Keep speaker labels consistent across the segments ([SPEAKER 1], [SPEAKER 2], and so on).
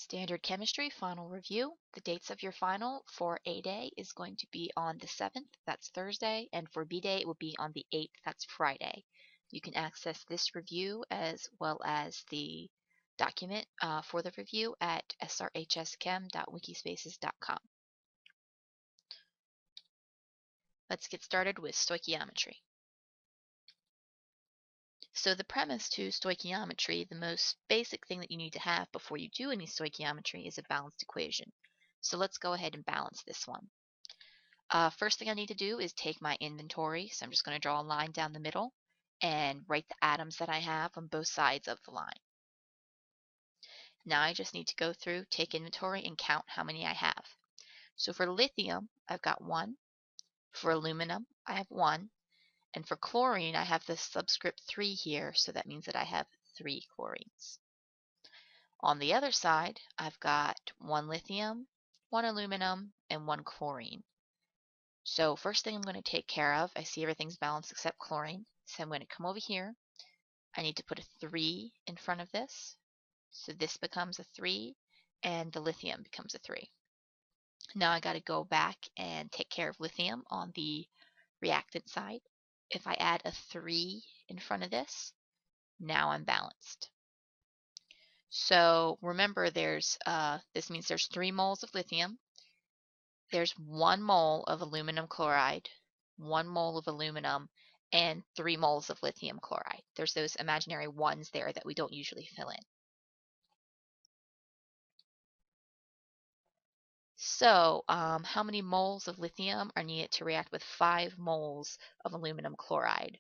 [SPEAKER 1] Standard Chemistry Final Review. The dates of your final for A Day is going to be on the 7th, that's Thursday, and for B Day it will be on the 8th, that's Friday. You can access this review as well as the document for the review at srhschem.wikispaces.com. Let's get started with stoichiometry. So the premise to stoichiometry, the most basic thing that you need to have before you do any stoichiometry is a balanced equation. So let's go ahead and balance this one. First thing I need to do is take my inventory. So I'm just going to draw a line down the middle and write the atoms that I have on both sides of the line. Now I just need to go through, take inventory, and count how many I have. So for lithium, I've got 1. For aluminum, I have 1. And for chlorine, I have the subscript 3 here, so that means that I have 3 chlorines. On the other side, I've got 1 lithium, 1 aluminum, and 1 chlorine. So first thing I'm going to take care of, I see everything's balanced except chlorine, so I'm going to come over here. I need to put a 3 in front of this. So this becomes a 3, and the lithium becomes a 3. Now I got to go back and take care of lithium on the reactant side. If I add a 3 in front of this, now I'm balanced. So remember this means there's 3 moles of lithium, there's 1 mole of aluminum chloride, 1 mole of aluminum, and 3 moles of lithium chloride. There's those imaginary ones there that we don't usually fill in. So how many moles of lithium are needed to react with 5 moles of aluminum chloride?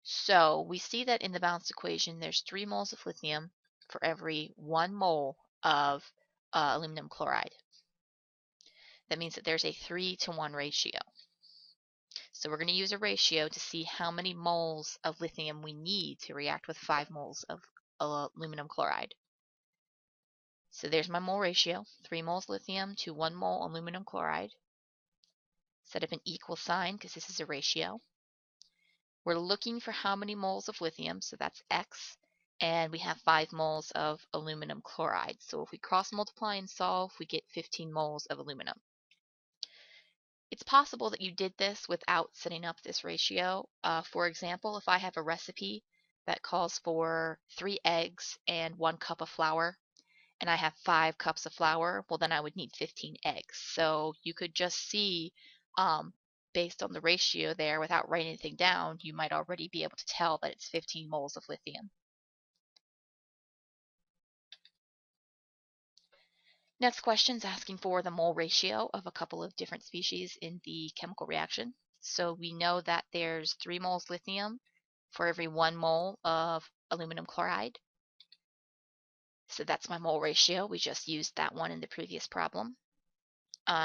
[SPEAKER 1] So we see that in the balanced equation, there's 3 moles of lithium for every 1 mole of aluminum chloride. That means that there's a 3-to-1 ratio. So we're going to use a ratio to see how many moles of lithium we need to react with 5 moles of aluminum chloride. So there's my mole ratio, 3 moles lithium to 1 mole aluminum chloride. Set up an equal sign because this is a ratio. We're looking for how many moles of lithium, so that's X, and we have 5 moles of aluminum chloride. So if we cross multiply and solve, we get 15 moles of aluminum. It's possible that you did this without setting up this ratio. For example, if I have a recipe that calls for 3 eggs and 1 cup of flour, and I have 5 cups of flour, well then I would need 15 eggs. So you could just see, based on the ratio there, without writing anything down, you might already be able to tell that it's 15 moles of lithium. Next question is asking for the mole ratio of a couple of different species in the chemical reaction. So we know that there's 3 moles lithium for every 1 mole of aluminum chloride. So that's my mole ratio. We just used that one in the previous problem.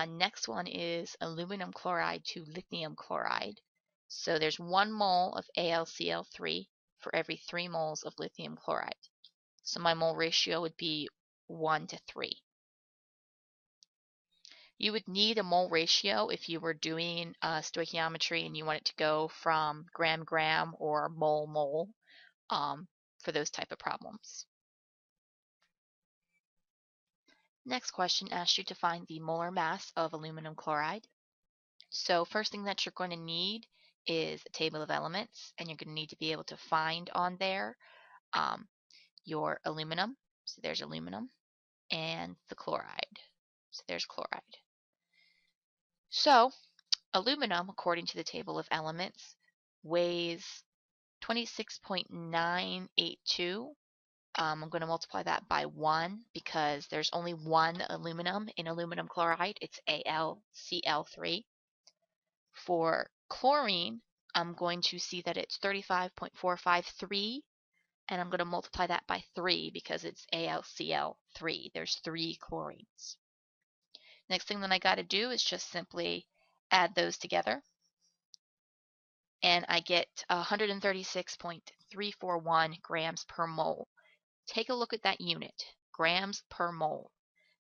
[SPEAKER 1] Next one is aluminum chloride to lithium chloride. So there's 1 mole of AlCl3 for every 3 moles of lithium chloride. So my mole ratio would be 1 to 3. You would need a mole ratio if you were doing stoichiometry and you want it to go from gram-gram or mole-mole for those type of problems. Next question asks you to find the molar mass of aluminum chloride. So first thing that you're going to need is a table of elements, and you're going to need to be able to find on there your aluminum. So there's aluminum, and the chloride. So there's chloride. So aluminum, according to the table of elements, weighs 26.982. I'm going to multiply that by 1 because there's only 1 aluminum in aluminum chloride. It's AlCl3. For chlorine, I'm going to see that it's 35.453, and I'm going to multiply that by 3 because it's AlCl3. There's 3 chlorines. Next thing that I got to do is just simply add those together, and I get 136.341 grams per mole. Take a look at that unit, grams per mole.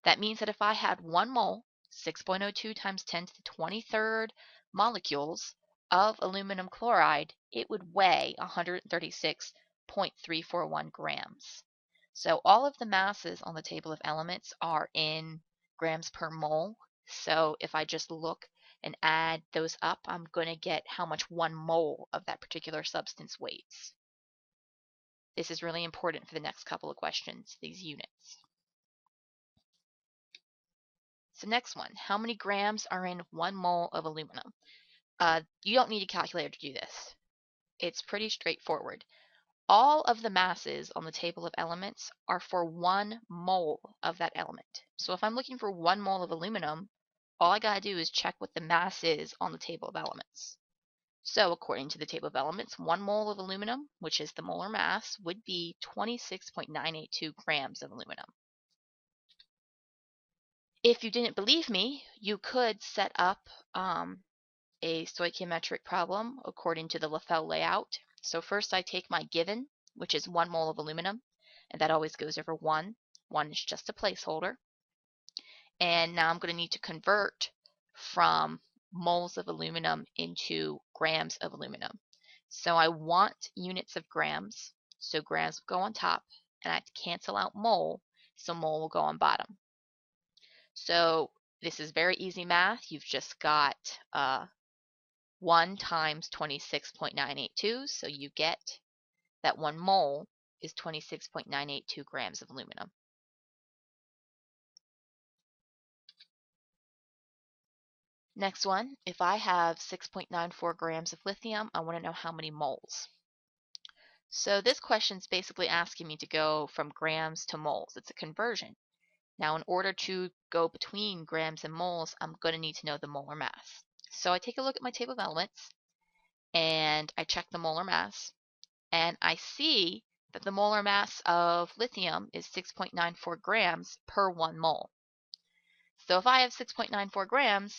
[SPEAKER 1] That means that if I had 1 mole, 6.02 times 10 to the 23rd molecules of aluminum chloride, it would weigh 136.341 grams. So all of the masses on the table of elements are in grams per mole. So if I just look and add those up, I'm going to get how much 1 mole of that particular substance weighs. This is really important for the next couple of questions, these units. So next one, how many grams are in 1 mole of aluminum? You don't need a calculator to do this. It's pretty straightforward. All of the masses on the table of elements are for 1 mole of that element. So if I'm looking for 1 mole of aluminum, all I gotta do is check what the mass is on the table of elements. So according to the table of elements, 1 mole of aluminum, which is the molar mass, would be 26.982 grams of aluminum. If you didn't believe me, you could set up a stoichiometric problem according to the Lefel layout. So first I take my given, which is 1 mole of aluminum, and that always goes over 1. 1 is just a placeholder. And now I'm going to need to convert from moles of aluminum into grams of aluminum. So I want units of grams, so grams will go on top, and I have to cancel out mole, so mole will go on bottom. So this is very easy math. You've just got 1 times 26.982, so you get that 1 mole is 26.982 grams of aluminum. Next one, if I have 6.94 grams of lithium, I want to know how many moles. So this question is basically asking me to go from grams to moles. It's a conversion. Now in order to go between grams and moles, I'm going to need to know the molar mass. So I take a look at my table of elements and I check the molar mass, and I see that the molar mass of lithium is 6.94 grams per 1 mole. So if I have 6.94 grams,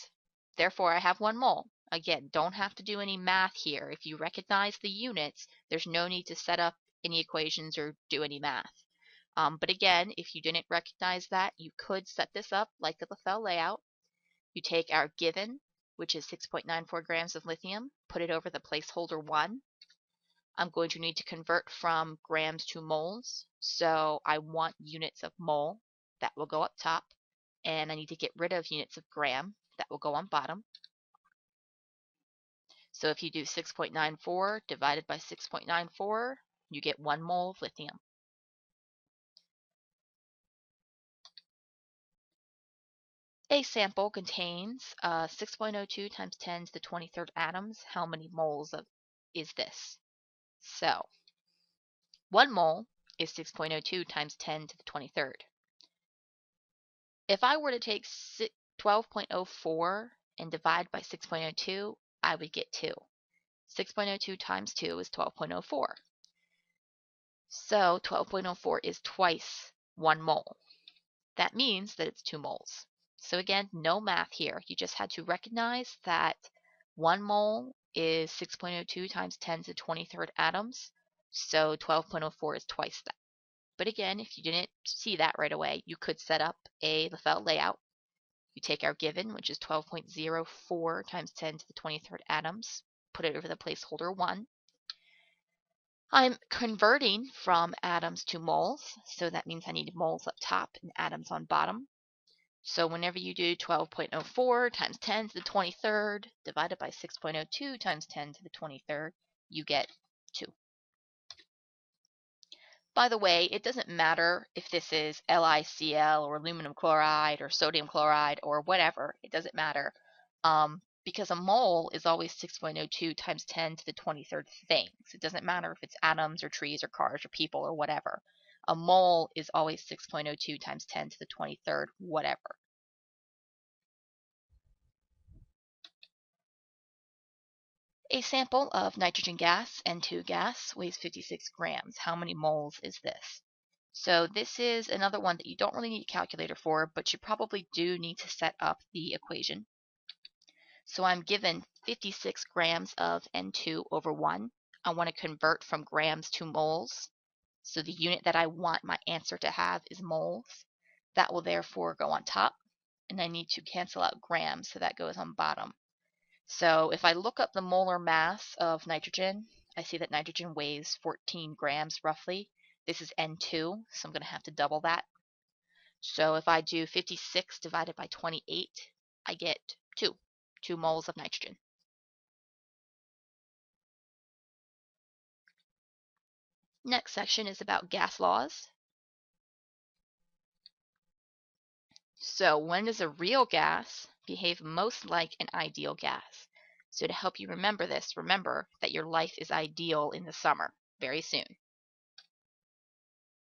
[SPEAKER 1] therefore I have 1 mole. Again, don't have to do any math here. If you recognize the units, there's no need to set up any equations or do any math. But again, if you didn't recognize that, you could set this up like the Lefel layout. You take our given, which is 6.94 grams of lithium, put it over the placeholder 1. I'm going to need to convert from grams to moles, so I want units of mole. That will go up top. And I need to get rid of units of gram. That will go on bottom. So if you do 6.94 divided by 6.94, you get 1 mole of lithium. A sample contains 6.02 times 10 to the 23rd atoms. How many moles is this? So 1 mole is 6.02 times 10 to the 23rd. If I were to take 12.04 and divide by 6.02, I would get 2. 6.02 times 2 is 12.04. So 12.04 is twice 1 mole. That means that it's 2 moles. So again, no math here. You just had to recognize that 1 mole is 6.02 times 10 to the 23rd atoms. So 12.04 is twice that. But again, if you didn't see that right away, you could set up a Lefel layout. You take our given, which is 12.04 times 10 to the 23rd atoms, put it over the placeholder 1. I'm converting from atoms to moles, so that means I need moles up top and atoms on bottom. So whenever you do 12.04 times 10 to the 23rd divided by 6.02 times 10 to the 23rd, you get 2. By the way, it doesn't matter if this is LiCl or aluminum chloride or sodium chloride or whatever. It doesn't matter because a mole is always 6.02 times 10 to the 23rd things. It doesn't matter if it's atoms or trees or cars or people or whatever. A mole is always 6.02 times 10 to the 23rd whatever. A sample of nitrogen gas, N2 gas, weighs 56 grams. How many moles is this? So this is another one that you don't really need a calculator for, but you probably do need to set up the equation. So I'm given 56 grams of N2 over 1. I want to convert from grams to moles. So the unit that I want my answer to have is moles. That will therefore go on top. And I need to cancel out grams, so that goes on bottom. So if I look up the molar mass of nitrogen, I see that nitrogen weighs 14 grams roughly. This is N2, so I'm going to have to double that. So if I do 56 divided by 28, I get 2 moles of nitrogen. Next section is about gas laws. So when does a real gas behave most like an ideal gas? So to help you remember this, remember that your life is ideal in the summer, very soon.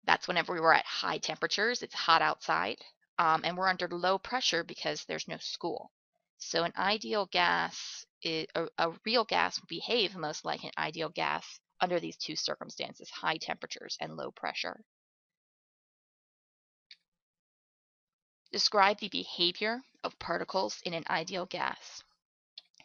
[SPEAKER 1] That's whenever we're at high temperatures, it's hot outside, and we're under low pressure because there's no school. So an ideal gas, a real gas will behave most like an ideal gas under these two circumstances, high temperatures and low pressure. Describe the behavior of particles in an ideal gas.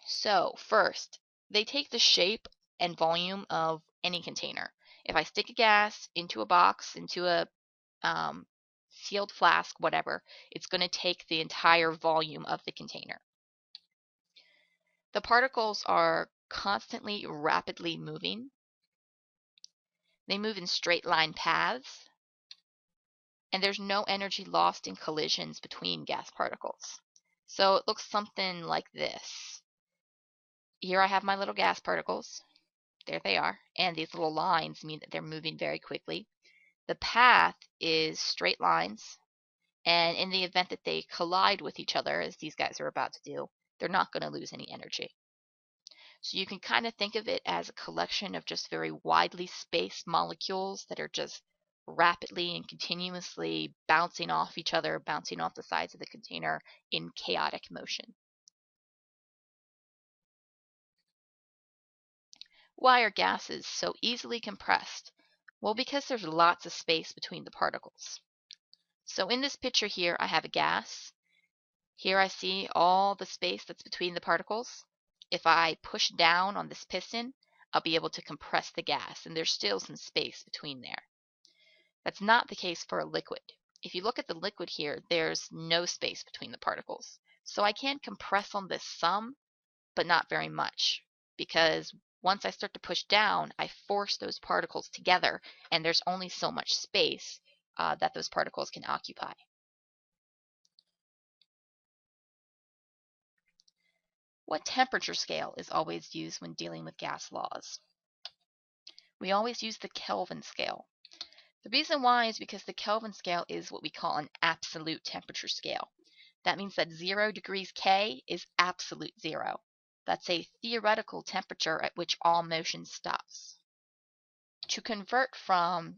[SPEAKER 1] So first, they take the shape and volume of any container. If I stick a gas into a box, into a sealed flask, whatever, it's going to take the entire volume of the container. The particles are constantly rapidly moving. They move in straight line paths, and there's no energy lost in collisions between gas particles. So it looks something like this. Here I have my little gas particles. There they are. And these little lines mean that they're moving very quickly. The path is straight lines. And in the event that they collide with each other, as these guys are about to do, they're not going to lose any energy. So you can kind of think of it as a collection of just very widely spaced molecules that are just rapidly and continuously bouncing off each other, bouncing off the sides of the container in chaotic motion. Why are gases so easily compressed? Well, because there's lots of space between the particles. So in this picture here, I have a gas. Here I see all the space that's between the particles. If I push down on this piston, I'll be able to compress the gas, and there's still some space between there. That's not the case for a liquid. If you look at the liquid here, there's no space between the particles. So I can compress on this some, but not very much, because once I start to push down, I force those particles together, and there's only so much space that those particles can occupy. What temperature scale is always used when dealing with gas laws? We always use the Kelvin scale. The reason why is because the Kelvin scale is what we call an absolute temperature scale. That means that 0 degrees K is absolute zero. That's a theoretical temperature at which all motion stops. To convert from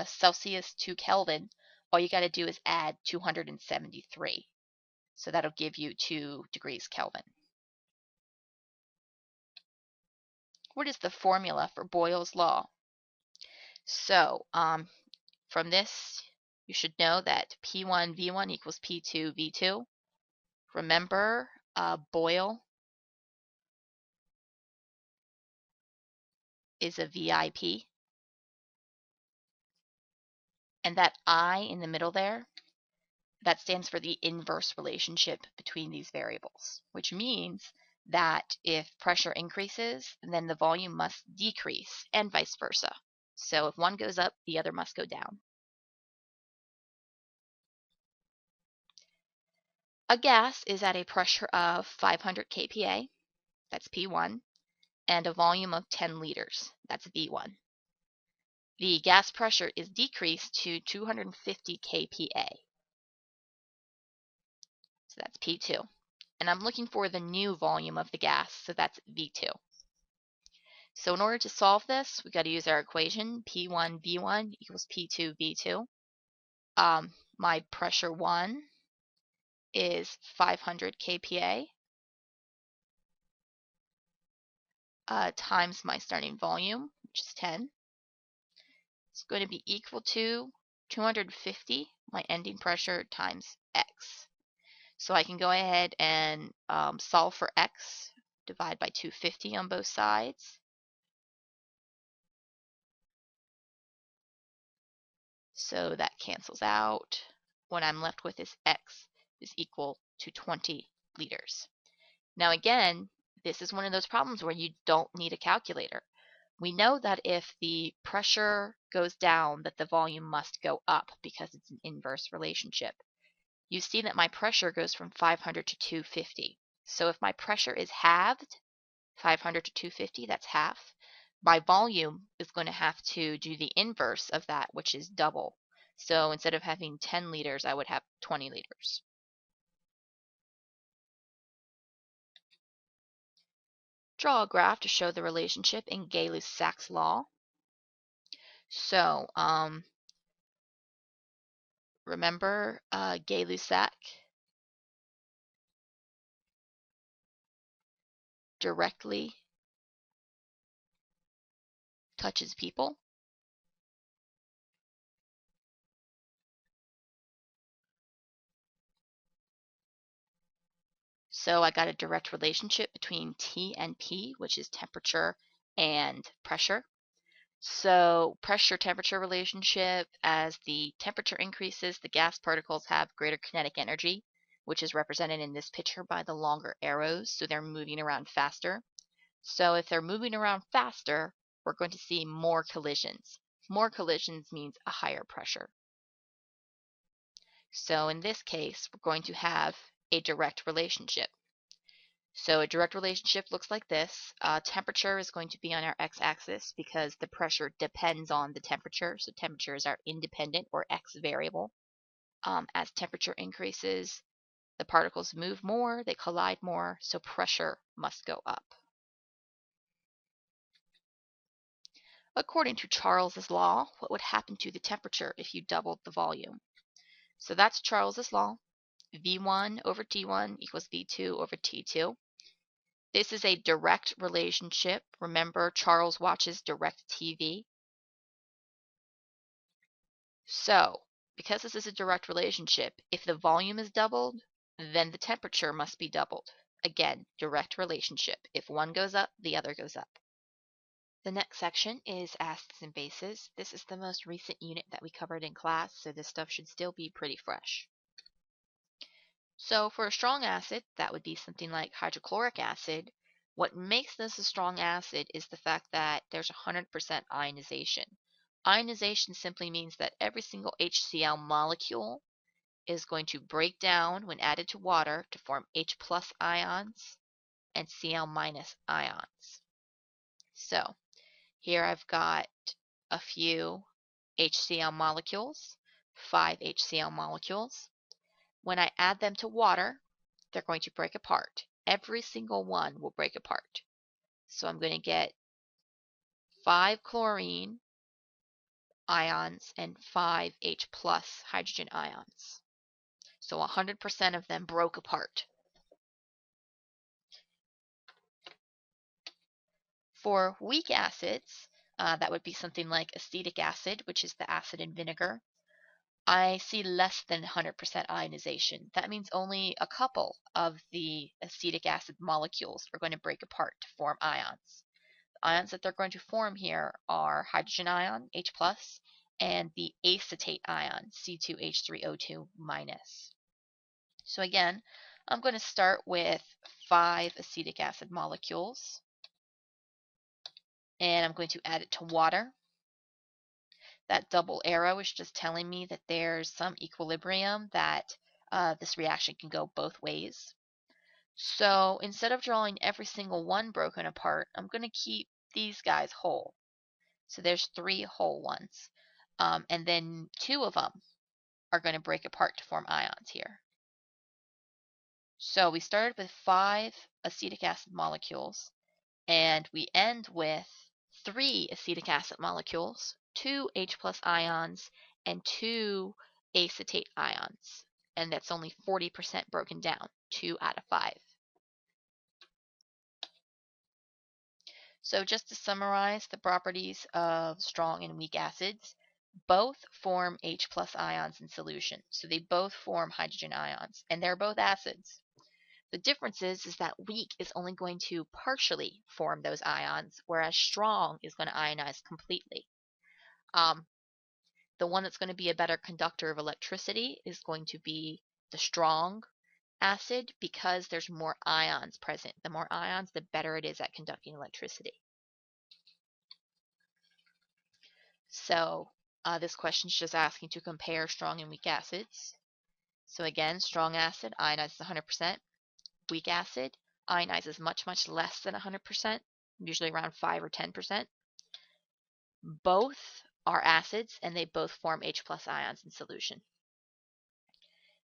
[SPEAKER 1] Celsius to Kelvin, all you got to do is add 273. So that'll give you 2 degrees Kelvin. What is the formula for Boyle's law? So from this, you should know that P1V1 equals P2V2. Remember, Boyle is a VIP. And that I in the middle there, that stands for the inverse relationship between these variables, which means that if pressure increases, then the volume must decrease and vice versa. So if one goes up, the other must go down. A gas is at a pressure of 500 kPa, that's P1, and a volume of 10 liters, that's V1. The gas pressure is decreased to 250 kPa, so that's P2. And I'm looking for the new volume of the gas, so that's V2. So in order to solve this, we've got to use our equation, P1V1 equals P2V2. My pressure 1 is 500 kPa times my starting volume, which is 10. It's going to be equal to 250, my ending pressure, times X. So I can go ahead and solve for X, divide by 250 on both sides. So that cancels out. What I'm left with is X is equal to 20 liters. Now again, this is one of those problems where you don't need a calculator. We know that if the pressure goes down, that the volume must go up because it's an inverse relationship. You see that my pressure goes from 500 to 250. So if my pressure is halved, 500 to 250, that's half, my volume is going to have to do the inverse of that, which is double. So instead of having 10 liters, I would have 20 liters. Draw a graph to show the relationship in Gay-Lussac's law. So, remember Gay-Lussac? Directly touches people. So I got a direct relationship between T and P, which is temperature and pressure. So pressure-temperature relationship, as the temperature increases, the gas particles have greater kinetic energy, which is represented in this picture by the longer arrows, so they're moving around faster. So if they're moving around faster, we're going to see more collisions. More collisions means a higher pressure. So in this case, we're going to have a direct relationship. So a direct relationship looks like this. Temperature is going to be on our x-axis because the pressure depends on the temperature. So temperature is our independent or x variable. As temperature increases, the particles move more, they collide more, so pressure must go up. According to Charles's law, what would happen to the temperature if you doubled the volume? So that's Charles's law. V1 over T1 equals V2 over T2. This is a direct relationship. Remember, Charles watches direct TV. So, because this is a direct relationship, if the volume is doubled, then the temperature must be doubled. Again, direct relationship. If one goes up, the other goes up. The next section is acids and bases. This is the most recent unit that we covered in class, so this stuff should still be pretty fresh. So for a strong acid, that would be something like hydrochloric acid. What makes this a strong acid is the fact that there's 100% ionization. Ionization simply means that every single HCl molecule is going to break down when added to water to form H plus ions and Cl minus ions. So here I've got a few HCl molecules, 5 HCl molecules. When I add them to water, they're going to break apart. Every single one will break apart. So I'm going to get 5 chlorine ions and 5 H plus hydrogen ions. So 100% of them broke apart. For weak acids, that would be something like acetic acid, which is the acid in vinegar. I see less than 100% ionization. That means only a couple of the acetic acid molecules are going to break apart to form ions. The ions that they're going to form here are hydrogen ion, H+, and the acetate ion, C2H3O2-. So again, I'm going to start with 5 acetic acid molecules, and I'm going to add it to water. That double arrow is just telling me that there's some equilibrium, that this reaction can go both ways. So instead of drawing every single one broken apart, I'm going to keep these guys whole. So there's 3 whole ones. And then 2 of them are going to break apart to form ions here. So we started with 5 acetic acid molecules, and we end with 3 acetic acid molecules, 2 H plus ions, and 2 acetate ions. And that's only 40% broken down, 2 out of 5. So just to summarize the properties of strong and weak acids, both form H plus ions in solution. So they both form hydrogen ions, and they're both acids. The difference is that weak is only going to partially form those ions, whereas strong is going to ionize completely. The one that's going to be a better conductor of electricity is going to be the strong acid because there's more ions present. The more ions, the better it is at conducting electricity. So this question is just asking to compare strong and weak acids. So again, strong acid ionizes 100%. Weak acid ionizes much, much less than 100%, usually around 5 or 10%. Both are acids and they both form H plus ions in solution.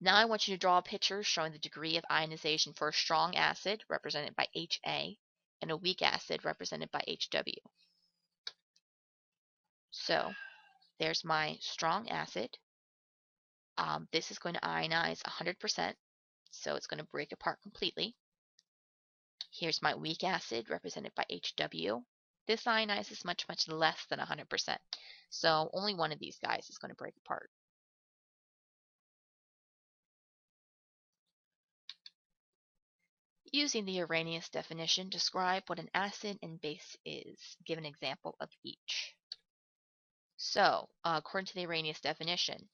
[SPEAKER 1] Now I want you to draw a picture showing the degree of ionization for a strong acid, represented by HA, and a weak acid, represented by HW. So there's my strong acid. This is going to ionize 100%, so it's going to break apart completely. Here's my weak acid, represented by HW. This ionizes much, much less than 100%, so only one of these guys is going to break apart. Using the Arrhenius definition, describe what an acid and base is. Give an example of each. So, according to the Arrhenius definition,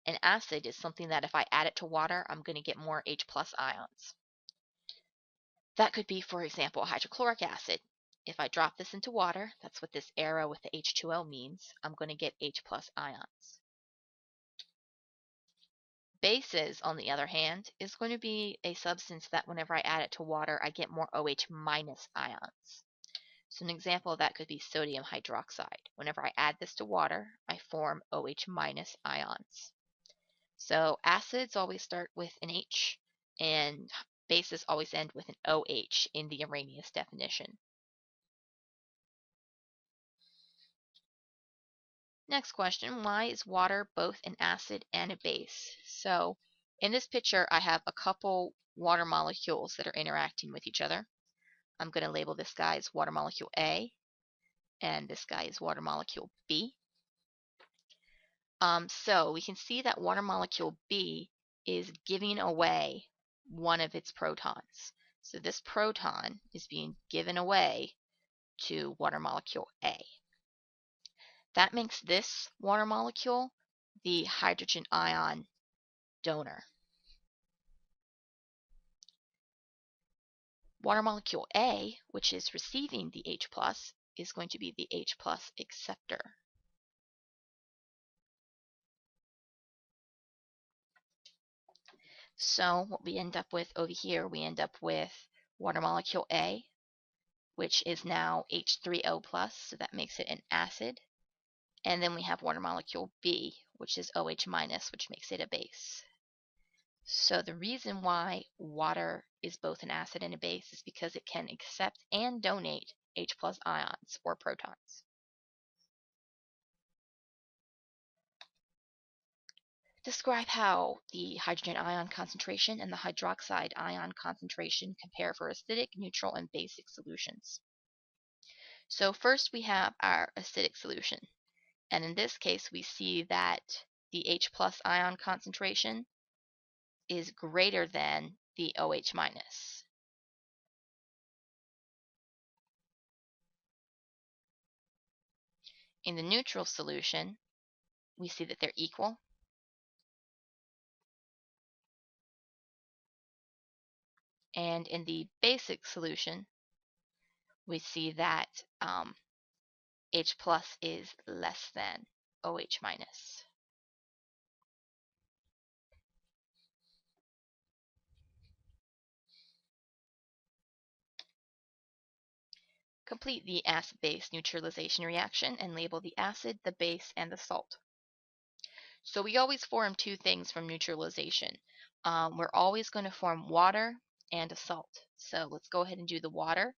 [SPEAKER 1] an acid is something that if I add it to water, I'm going to get more H plus ions. That could be, for example, hydrochloric acid. If I drop this into water, that's what this arrow with the H2O means, I'm going to get H plus ions. Bases, on the other hand, is going to be a substance that whenever I add it to water, I get more OH minus ions. So an example of that could be sodium hydroxide. Whenever I add this to water, I form OH minus ions. So acids always start with an H, and bases always end with an OH in the Arrhenius definition. Next question, why is water both an acid and a base? So in this picture, I have a couple water molecules that are interacting with each other. I'm going to label this guy as water molecule A, and this guy is water molecule B. So we can see that water molecule B is giving away one of its protons. So this proton is being given away to water molecule A. That makes this water molecule the hydrogen ion donor. Water molecule A, which is receiving the H+, is going to be the H+ acceptor. So what we end up with over here, we end up with water molecule A, which is now H3O+, so that makes it an acid. And then we have water molecule B, which is OH-, which makes it a base. So the reason why water is both an acid and a base is because it can accept and donate H+ ions or protons. Describe how the hydrogen ion concentration and the hydroxide ion concentration compare for acidic, neutral, and basic solutions. So first we have our acidic solution. And in this case, we see that the H+ ion concentration is greater than the OH-. In the neutral solution, we see that they're equal. And in the basic solution, we see that H+ is less than OH-. Complete the acid-base neutralization reaction and label the acid, the base, and the salt. So we always form two things from neutralization. We're always going to form water and a salt. So let's go ahead and do the water.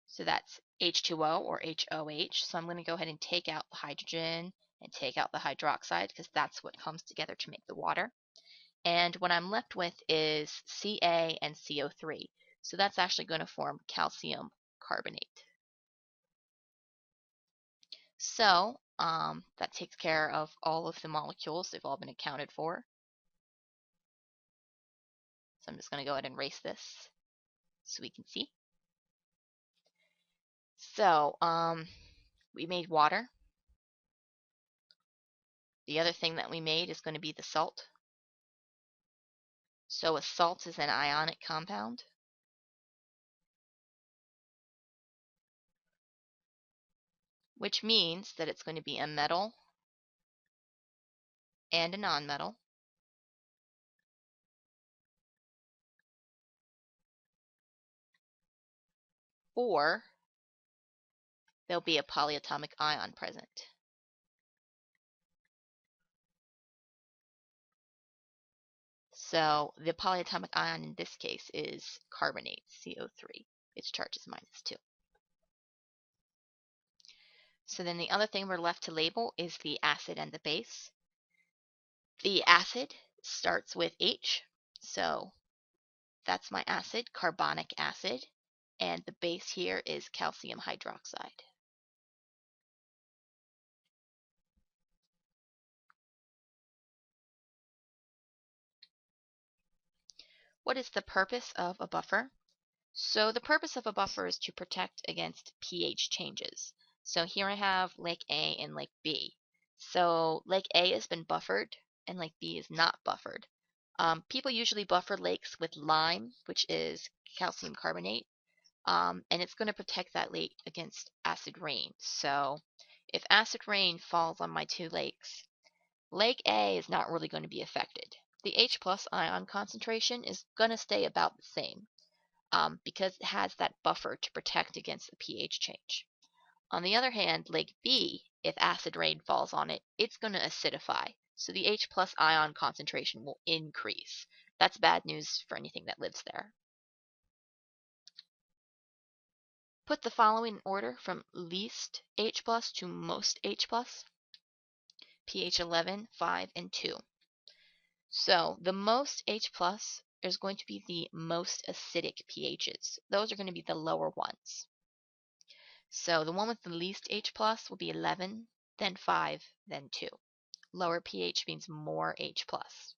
[SPEAKER 1] So that's H2O or HOH. So I'm going to go ahead and take out the hydrogen and take out the hydroxide because that's what comes together to make the water. And what I'm left with is Ca and CO3. So that's actually going to form calcium carbonate. So that takes care of all of the molecules. They've all been accounted for. So I'm just going to go ahead and erase this so we can see. So we made water. The other thing that we made is going to be the salt. So a salt is an ionic compound. which means that it's going to be a metal and a nonmetal. Or there'll be a polyatomic ion present. So the polyatomic ion in this case is carbonate, CO3. Its charge is -2. So then the other thing we're left to label is the acid and the base. The acid starts with H, so that's my acid, carbonic acid, and the base here is calcium hydroxide. What is the purpose of a buffer? So the purpose of a buffer is to protect against pH changes. So here I have Lake A and Lake B. So Lake A has been buffered and Lake B is not buffered. People usually buffer lakes with lime, which is calcium carbonate, and it's going to protect that lake against acid rain. So if acid rain falls on my two lakes, Lake A is not really going to be affected. The H plus ion concentration is going to stay about the same because it has that buffer to protect against the pH change. On the other hand, Lake B, if acid rain falls on it, it's going to acidify. So the H plus ion concentration will increase. That's bad news for anything that lives there. Put the following in order from least H plus to most H plus. pH 11, 5, and 2. So the most H plus is going to be the most acidic pHs. Those are going to be the lower ones. So the one with the least H plus will be 11, then 5, then 2. Lower pH means more H plus.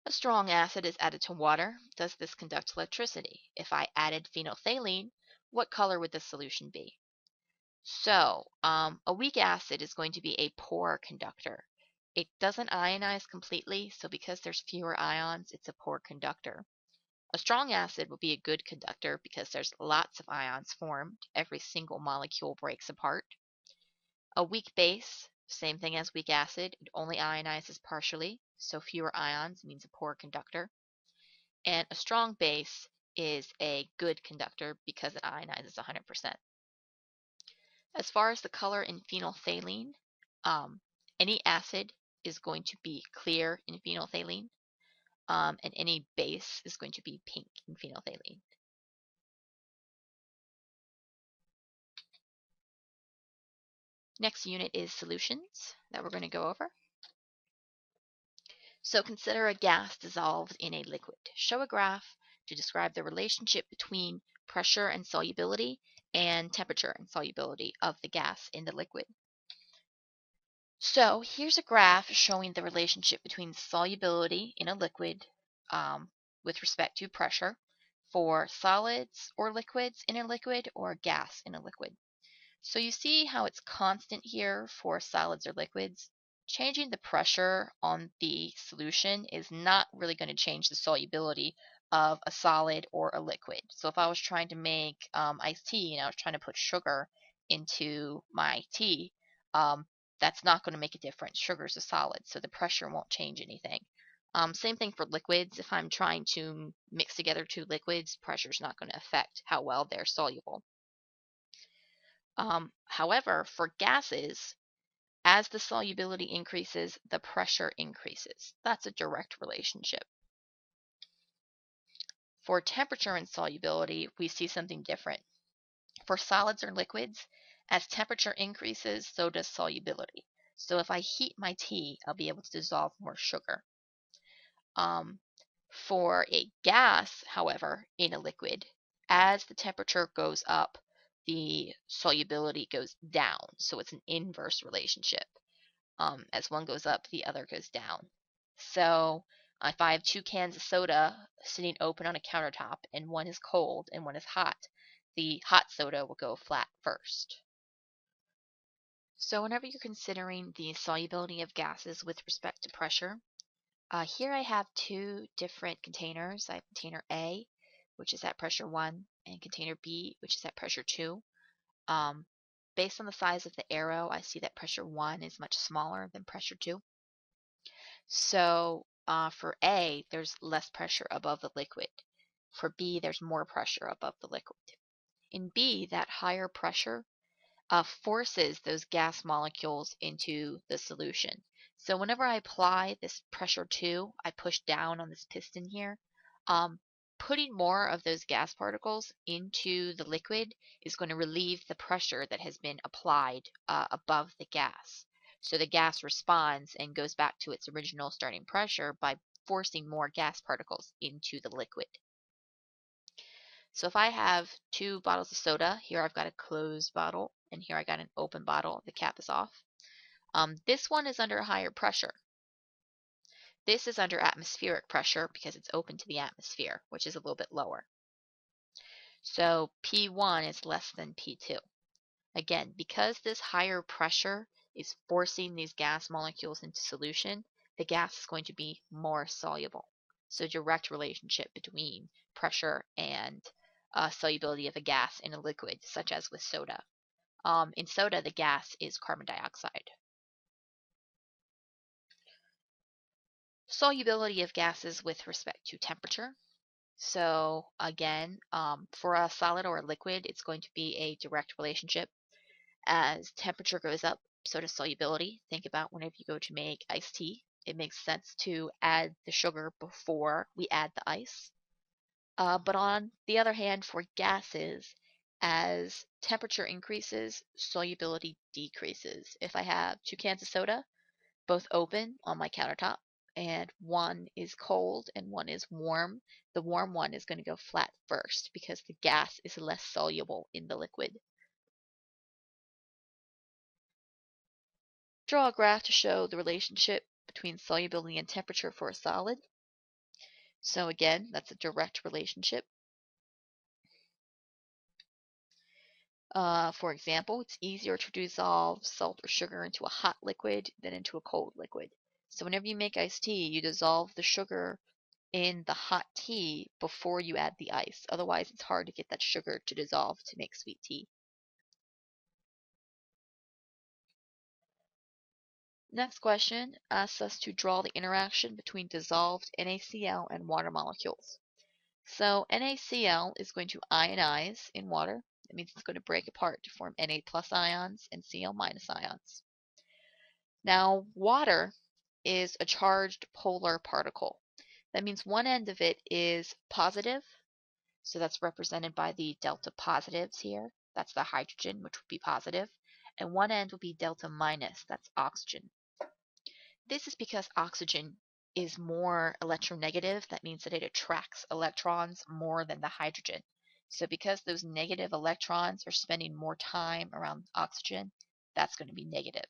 [SPEAKER 1] A strong acid is added to water. Does this conduct electricity? If I added phenolphthalein, what color would the solution be? So a weak acid is going to be a poor conductor. It doesn't ionize completely, so because there's fewer ions, it's a poor conductor. A strong acid will be a good conductor because there's lots of ions formed. Every single molecule breaks apart. A weak base, same thing as weak acid, it only ionizes partially, so fewer ions means a poor conductor. And a strong base is a good conductor because it ionizes 100%. As far as the color in phenolphthalein, any acid is going to be clear in phenolphthalein, and any base is going to be pink in phenolphthalein. Next unit is solutions that we're going to go over. So consider a gas dissolved in a liquid. Show a graph to describe the relationship between pressure and solubility and temperature and solubility of the gas in the liquid. So here's a graph showing the relationship between solubility in a liquid with respect to pressure for solids or liquids in a liquid or gas in a liquid. So you see how it's constant here for solids or liquids. Changing the pressure on the solution is not really going to change the solubility of a solid or a liquid. So if I was trying to make iced tea and I was trying to put sugar into my tea, that's not going to make a difference. Sugar is a solid, so the pressure won't change anything. Same thing for liquids. If I'm trying to mix together two liquids, pressure is not going to affect how well they're soluble. However, for gases, as the solubility increases, the pressure increases. That's a direct relationship. For temperature and solubility, we see something different. For solids or liquids, as temperature increases, so does solubility. So if I heat my tea, I'll be able to dissolve more sugar. For a gas, however, in a liquid, as the temperature goes up, the solubility goes down. So it's an inverse relationship. As one goes up, the other goes down. So if I have 2 cans of soda sitting open on a countertop and one is cold and one is hot, the hot soda will go flat first. So whenever you're considering the solubility of gases with respect to pressure, here I have 2 different containers. I have container A, which is at pressure 1, and container B, which is at pressure 2. Based on the size of the arrow, I see that pressure 1 is much smaller than pressure 2. So for A, there's less pressure above the liquid. For B, there's more pressure above the liquid. In B, that higher pressure forces those gas molecules into the solution. So whenever I apply this pressure 2, I push down on this piston here. Putting more of those gas particles into the liquid is going to relieve the pressure that has been applied above the gas. So the gas responds and goes back to its original starting pressure by forcing more gas particles into the liquid. So if I have 2 bottles of soda, here I've got a closed bottle, and here I got an open bottle, the cap is off. This one is under higher pressure. This is under atmospheric pressure because it's open to the atmosphere, which is a little bit lower. So P1 is less than P2. Again, because this higher pressure is forcing these gas molecules into solution, the gas is going to be more soluble. So direct relationship between pressure and solubility of a gas in a liquid, such as with soda. In soda, the gas is carbon dioxide. Solubility of gases with respect to temperature. So again, for a solid or a liquid, it's going to be a direct relationship. As temperature goes up, so does solubility. Think about whenever you go to make iced tea, it makes sense to add the sugar before we add the ice. But on the other hand, for gases, as temperature increases, solubility decreases. If I have 2 cans of soda, both open on my countertop, and one is cold and one is warm, the warm one is going to go flat first because the gas is less soluble in the liquid. Draw a graph to show the relationship between solubility and temperature for a solid. So again, that's a direct relationship. For example, it's easier to dissolve salt or sugar into a hot liquid than into a cold liquid. So whenever you make iced tea, you dissolve the sugar in the hot tea before you add the ice. Otherwise, it's hard to get that sugar to dissolve to make sweet tea. Next question asks us to draw the interaction between dissolved NaCl and water molecules. So NaCl is going to ionize in water. That means it's going to break apart to form Na plus ions and Cl minus ions. Now, water is a charged polar particle. That means one end of it is positive, so that's represented by the delta positives here. That's the hydrogen, which would be positive, and one end will be delta minus, that's oxygen. This is because oxygen is more electronegative. That means that it attracts electrons more than the hydrogen. So because those negative electrons are spending more time around oxygen, that's going to be negative.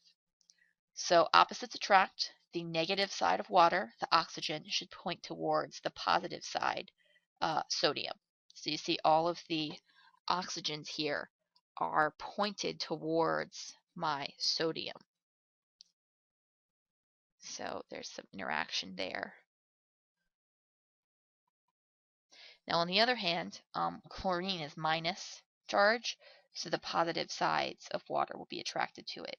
[SPEAKER 1] So opposites attract. The negative side of water, the oxygen, should point towards the positive side, sodium. So you see all of the oxygens here are pointed towards my sodium. So there's some interaction there. Now on the other hand, chlorine is minus charge, so the positive sides of water will be attracted to it.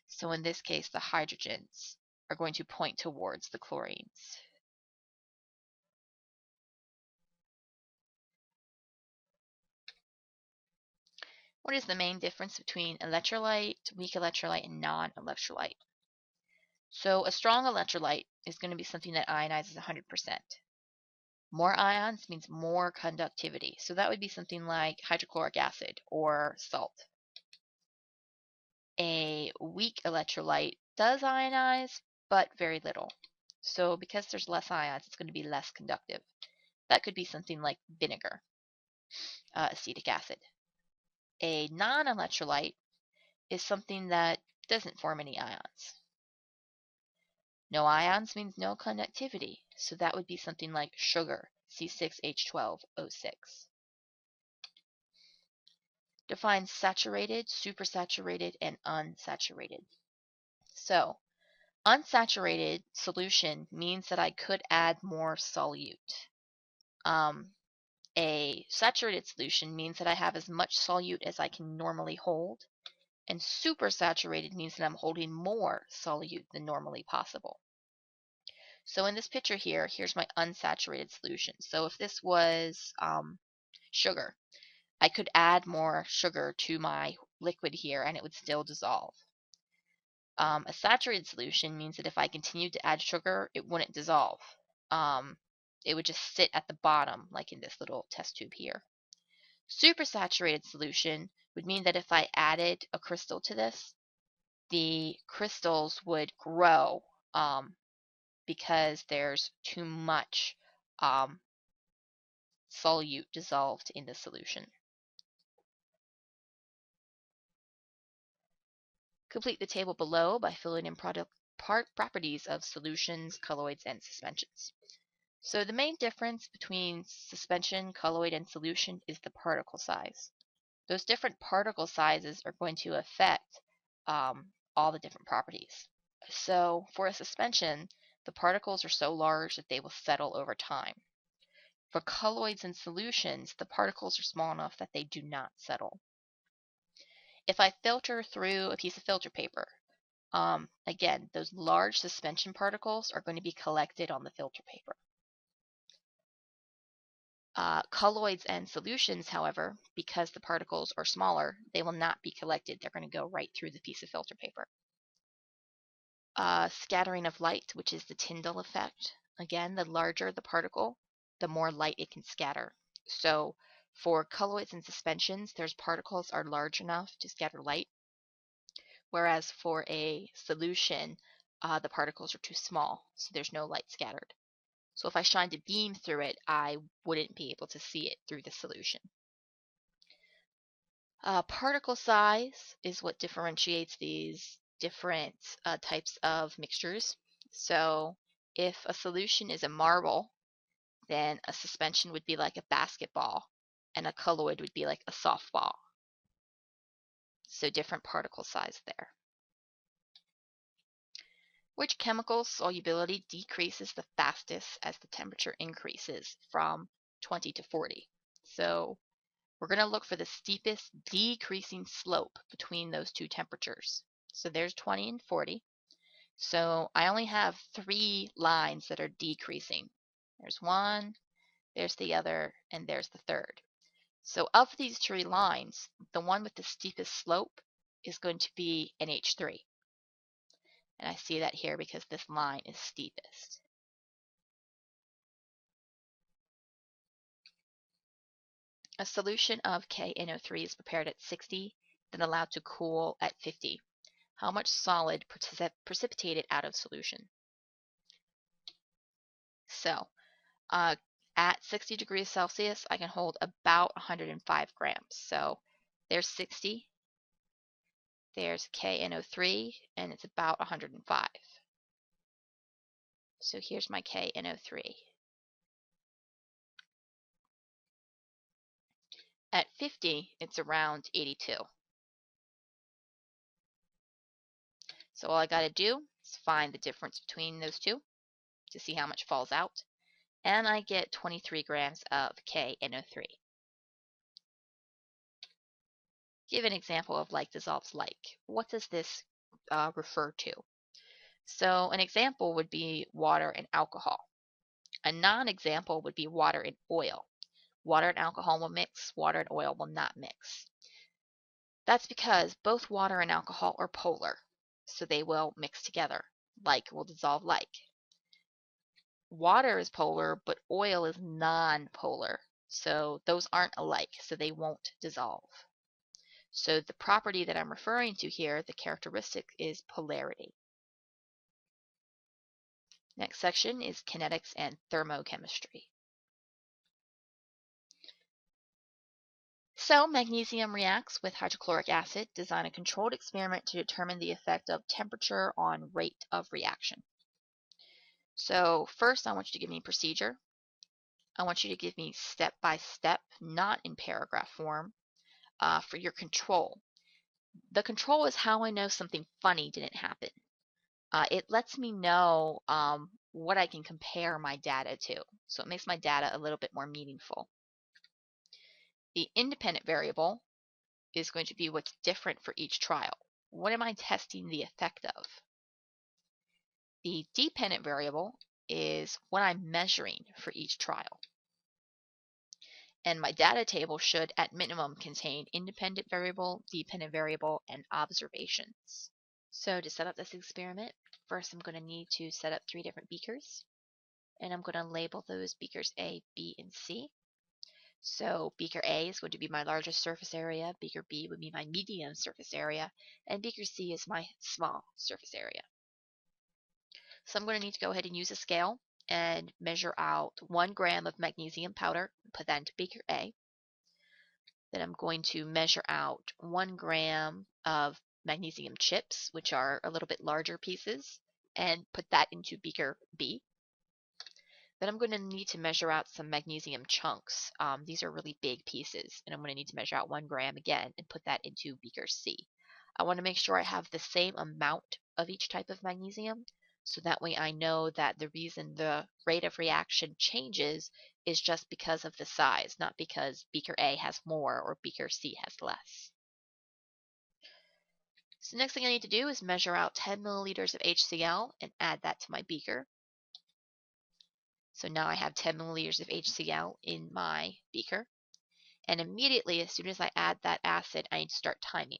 [SPEAKER 1] So in this case, the hydrogens are going to point towards the chlorines. What is the main difference between electrolyte, weak electrolyte, and non-electrolyte? So a strong electrolyte is going to be something that ionizes 100%. More ions means more conductivity. So that would be something like hydrochloric acid or salt. A weak electrolyte does ionize, but very little. So because there's less ions, it's going to be less conductive. That could be something like vinegar, acetic acid. A non-electrolyte is something that doesn't form any ions. No ions means no conductivity, so that would be something like sugar, C6H12O6. Define saturated, supersaturated, and unsaturated. So, unsaturated solution means that I could add more solute. A saturated solution means that I have as much solute as I can normally hold, and supersaturated means that I'm holding more solute than normally possible. So in this picture here, here's my unsaturated solution. So if this was sugar, I could add more sugar to my liquid here and it would still dissolve. A saturated solution means that if I continued to add sugar, it wouldn't dissolve. It would just sit at the bottom, like in this little test tube here. Supersaturated solution would mean that if I added a crystal to this, the crystals would grow because there's too much solute dissolved in the solution. Complete the table below by filling in properties of solutions, colloids, and suspensions. So the main difference between suspension, colloid, and solution is the particle size. Those different particle sizes are going to affect all the different properties. So for a suspension, the particles are so large that they will settle over time. For colloids and solutions, the particles are small enough that they do not settle. If I filter through a piece of filter paper, again, those large suspension particles are going to be collected on the filter paper. Colloids and solutions, however, because the particles are smaller, they will not be collected. They're going to go right through the piece of filter paper. Scattering of light, which is the Tyndall effect. Again, the larger the particle, the more light it can scatter. So for colloids and suspensions, their particles are large enough to scatter light, whereas for a solution, the particles are too small, so there's no light scattered. So if I shined a beam through it, I wouldn't be able to see it through the solution. Particle size is what differentiates these different types of mixtures. So if a solution is a marble, then a suspension would be like a basketball, and a colloid would be like a softball. So different particle size there. Which chemical solubility decreases the fastest as the temperature increases from 20 to 40? So we're going to look for the steepest decreasing slope between those two temperatures. So there's 20 and 40. So I only have 3 lines that are decreasing. There's one, there's the other, and there's the third. So of these 3 lines, the one with the steepest slope is going to be NH3. And I see that here because this line is steepest. A solution of KNO3 is prepared at 60, then allowed to cool at 50. How much solid precipitated out of solution? So at 60 degrees Celsius, I can hold about 105 grams. So there's 60, there's KNO3, and it's about 105. So here's my KNO3. At 50, it's around 82. So all I got to do is find the difference between those two to see how much falls out. And I get 23 grams of KNO3. Give an example of like dissolves like. What does this refer to? So an example would be water and alcohol. A non-example would be water and oil. Water and alcohol will mix, water and oil will not mix. That's because both water and alcohol are polar, so they will mix together. Like will dissolve like. Water is polar, but oil is non-polar, so those aren't alike, so they won't dissolve. So the property that I'm referring to here, the characteristic, is polarity. Next section is kinetics and thermochemistry. So magnesium reacts with hydrochloric acid. Design a controlled experiment to determine the effect of temperature on rate of reaction. So first I want you to give me procedure. I want you to give me step by step, not in paragraph form, for your control. The control is how I know something funny didn't happen. It lets me know what I can compare my data to. So it makes my data a little bit more meaningful. The independent variable is going to be what's different for each trial. What am I testing the effect of? The dependent variable is what I'm measuring for each trial. And my data table should, at minimum, contain independent variable, dependent variable, and observations. So to set up this experiment, first I'm going to need to set up 3 different beakers. And I'm going to label those beakers A, B, and C. So beaker A is going to be my largest surface area, beaker B would be my medium surface area, and beaker C is my small surface area. So I'm going to need to go ahead and use a scale and measure out 1 gram of magnesium powder, put that into beaker A. Then I'm going to measure out 1 gram of magnesium chips, which are a little bit larger pieces, and put that into beaker B. Then I'm going to need to measure out some magnesium chunks. These are really big pieces, and I'm going to need to measure out 1 gram again and put that into beaker C. I want to make sure I have the same amount of each type of magnesium, so that way I know that the reason the rate of reaction changes is just because of the size, not because beaker A has more or beaker C has less. So the next thing I need to do is measure out 10 milliliters of HCl and add that to my beaker. So now I have 10 milliliters of HCl in my beaker. And immediately, as soon as I add that acid, I need to start timing.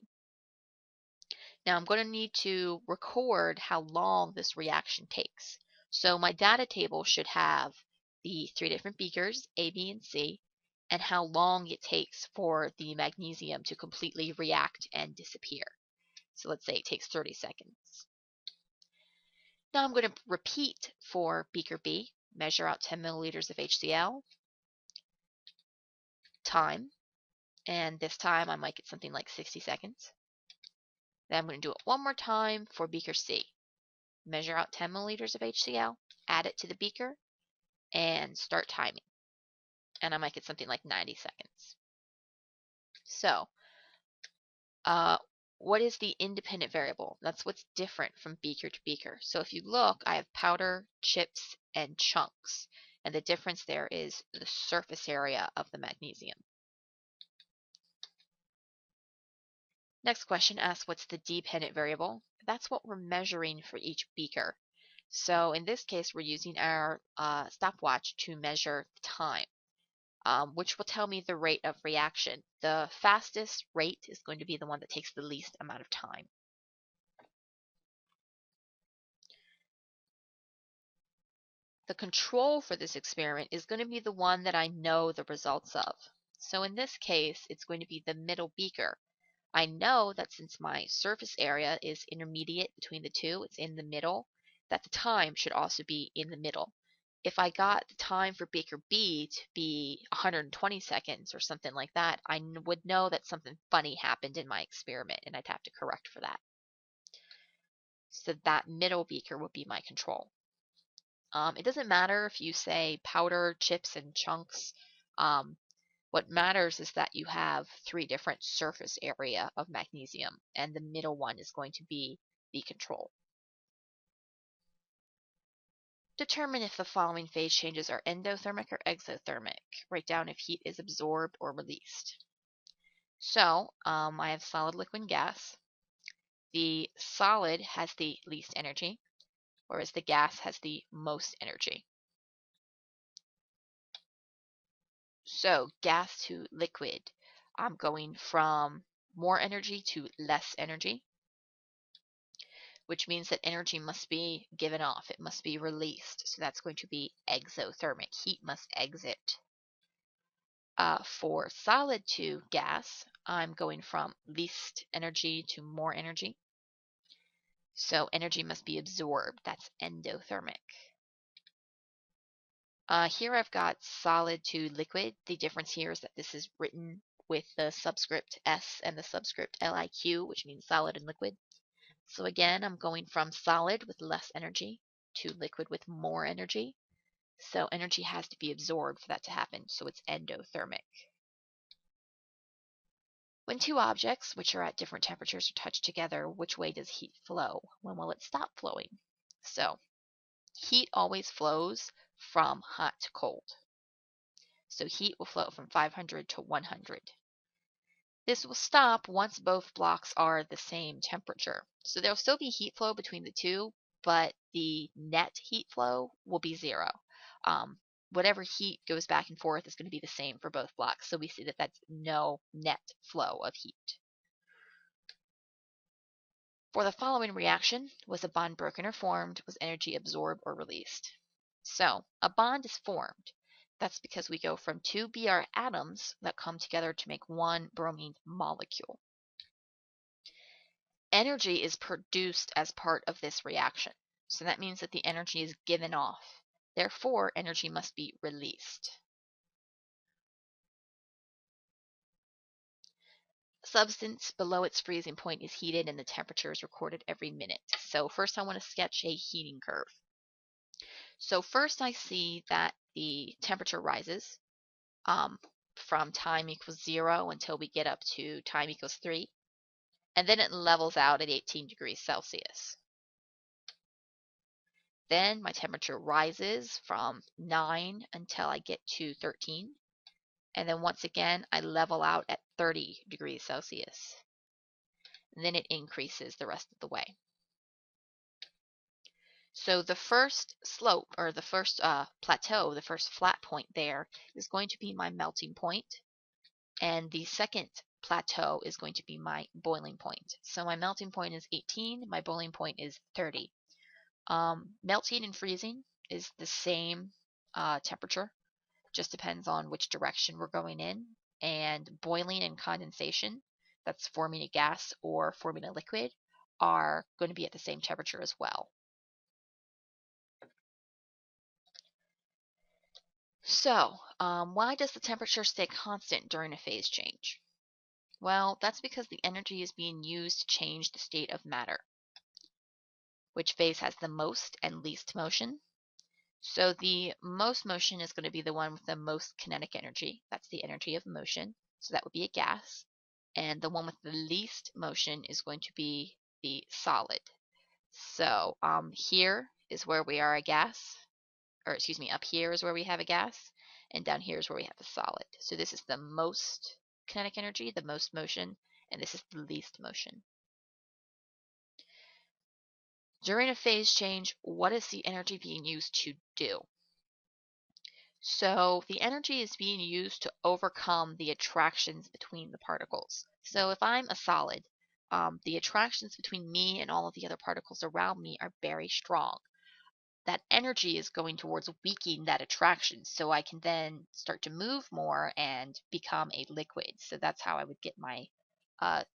[SPEAKER 1] Now I'm going to need to record how long this reaction takes. So my data table should have the 3 different beakers, A, B, and C, and how long it takes for the magnesium to completely react and disappear. So let's say it takes 30 seconds. Now I'm going to repeat for beaker B, measure out 10 milliliters of HCl, time, and this time I might get something like 60 seconds. Then I'm going to do it one more time for beaker C. Measure out 10 milliliters of HCl, add it to the beaker, and start timing. And I might get something like 90 seconds. So, what is the independent variable? That's what's different from beaker to beaker. So if you look, I have powder, chips, and chunks. And the difference there is the surface area of the magnesium. Next question asks, what's the dependent variable? That's what we're measuring for each beaker. So in this case, we're using our stopwatch to measure the time, which will tell me the rate of reaction. The fastest rate is going to be the one that takes the least amount of time. The control for this experiment is going to be the one that I know the results of. So in this case, it's going to be the middle beaker. I know that since my surface area is intermediate between the two, it's in the middle, that the time should also be in the middle. If I got the time for beaker B to be 120 seconds or something like that, I would know that something funny happened in my experiment and I'd have to correct for that. So that middle beaker would be my control. It doesn't matter if you say powder, chips, and chunks. What matters is that you have 3 different surface area of magnesium, and the middle one is going to be the control. Determine if the following phase changes are endothermic or exothermic. Write down if heat is absorbed or released. So I have solid, liquid, and gas. The solid has the least energy, whereas the gas has the most energy. So gas to liquid, I'm going from more energy to less energy, which means that energy must be given off. It must be released. So that's going to be exothermic. Heat must exit. For solid to gas, I'm going from least energy to more energy. So energy must be absorbed. That's endothermic. Here I've got solid to liquid. The difference here is that this is written with the subscript S and the subscript LIQ, which means solid and liquid. So again, I'm going from solid with less energy to liquid with more energy. So energy has to be absorbed for that to happen, so it's endothermic. When 2 objects, which are at different temperatures, are touched together, which way does heat flow? When will it stop flowing? So heat always flows from hot to cold. So heat will flow from 500 to 100. This will stop once both blocks are the same temperature. So there'll still be heat flow between the two, but the net heat flow will be zero. Whatever heat goes back and forth is going to be the same for both blocks. So we see that that's no net flow of heat. For the following reaction, was a bond broken or formed? Was energy absorbed or released? So a bond is formed. That's because we go from two Br atoms that come together to make one bromine molecule. Energy is produced as part of this reaction. So that means that the energy is given off. Therefore, energy must be released. Substance below its freezing point is heated and the temperature is recorded every minute. So first I want to sketch a heating curve. So first I see that the temperature rises from time equals 0 until we get up to time equals 3. And then it levels out at 18 degrees Celsius. Then my temperature rises from 9 until I get to 13. And then once again, I level out at 30 degrees Celsius. And then it increases the rest of the way. So the first slope, or the first plateau, the first flat point there, is going to be my melting point. And the second plateau is going to be my boiling point. So my melting point is 18, my boiling point is 30. Melting and freezing is the same temperature, just depends on which direction we're going in. And boiling and condensation, that's forming a gas or forming a liquid, are going to be at the same temperature as well. So, why does the temperature stay constant during a phase change? Well, that's because the energy is being used to change the state of matter. Which phase has the most and least motion? So the most motion is going to be the one with the most kinetic energy. That's the energy of motion. So that would be a gas. And the one with the least motion is going to be the solid. So here is where we are a gas, or excuse me, up here is where we have a gas, and down here is where we have a solid. So this is the most kinetic energy, the most motion, and this is the least motion. During a phase change, what is the energy being used to do? So the energy is being used to overcome the attractions between the particles. So if I'm a solid, the attractions between me and all of the other particles around me are very strong. That energy is going towards weakening that attraction so I can then start to move more and become a liquid. So that's how I would get my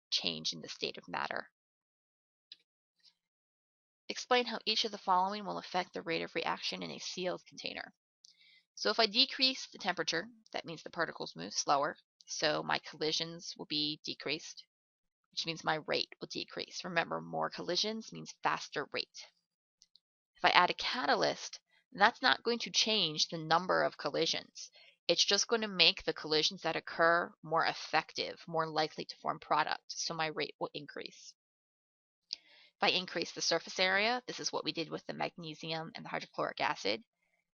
[SPEAKER 1] change in the state of matter. Explain how each of the following will affect the rate of reaction in a sealed container. So if I decrease the temperature, that means the particles move slower. So my collisions will be decreased, which means my rate will decrease. Remember, more collisions means faster rate. If I add a catalyst, that's not going to change the number of collisions. It's just going to make the collisions that occur more effective, more likely to form product, so my rate will increase. If I increase the surface area, this is what we did with the magnesium and the hydrochloric acid.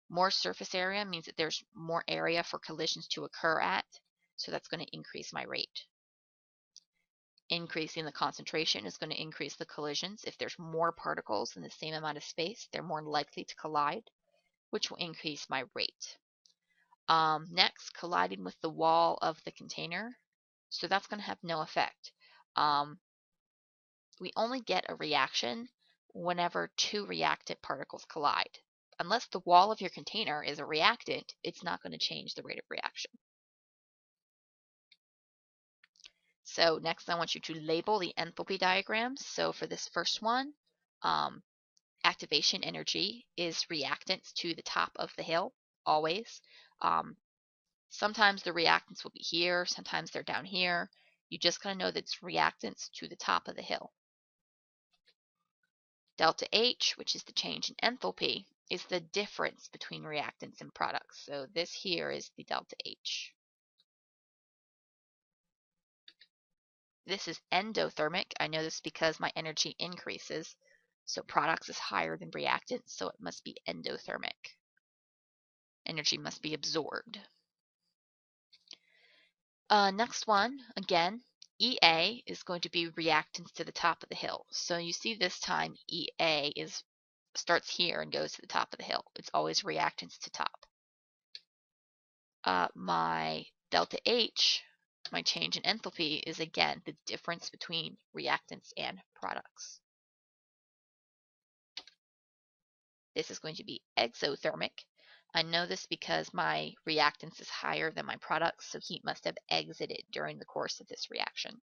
[SPEAKER 1] More surface area means that there's more area for collisions to occur at, so that's going to increase my rate. Increasing the concentration is going to increase the collisions. If there's more particles in the same amount of space, they're more likely to collide, which will increase my rate. Next, colliding with the wall of the container. So that's going to have no effect. We only get a reaction whenever two reactant particles collide. Unless the wall of your container is a reactant, it's not going to change the rate of reaction. So next I want you to label the enthalpy diagrams. So for this first one, activation energy is reactants to the top of the hill, always. Sometimes the reactants will be here, sometimes they're down here. You just gotta know that it's reactants to the top of the hill. Delta H, which is the change in enthalpy, is the difference between reactants and products. So this here is the delta H. This is endothermic. I know this because my energy increases. So products is higher than reactants, so it must be endothermic. Energy must be absorbed. Next one, again, EA is going to be reactants to the top of the hill. So you see this time EA starts here and goes to the top of the hill. It's always reactants to top. My delta H, my change in enthalpy, is again the difference between reactants and products. This is going to be exothermic. I know this because my reactants is higher than my products, so heat must have exited during the course of this reaction.